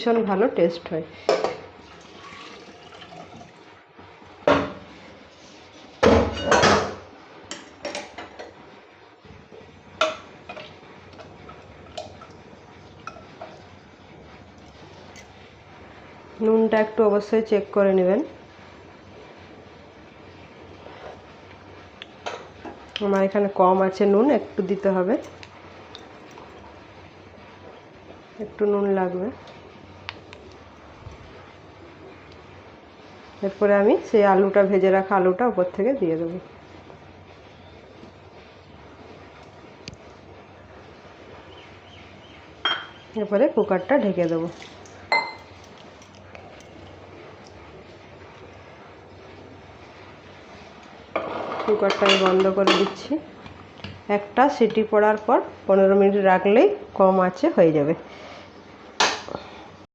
ভীষণ ভালো টেস্ট হয়। নুনটা একটু অবশ্যই চেক করে নেবেন। আমার এখানে কম আছে নুন, একটু দিতে হবে, একটু নুন লাগবে। এরপরে আমি সেই আলুটা, ভেজে রাখা আলুটা উপর থেকে দিয়ে দেবো। এরপরে কুকারটা ঢেকে দেবো। কুকারটা আমি বন্ধ করে দিচ্ছি। একটা সিটি পড়ার পর 15 মিনিট রাখলেই কম আঁচে হয়ে যাবে।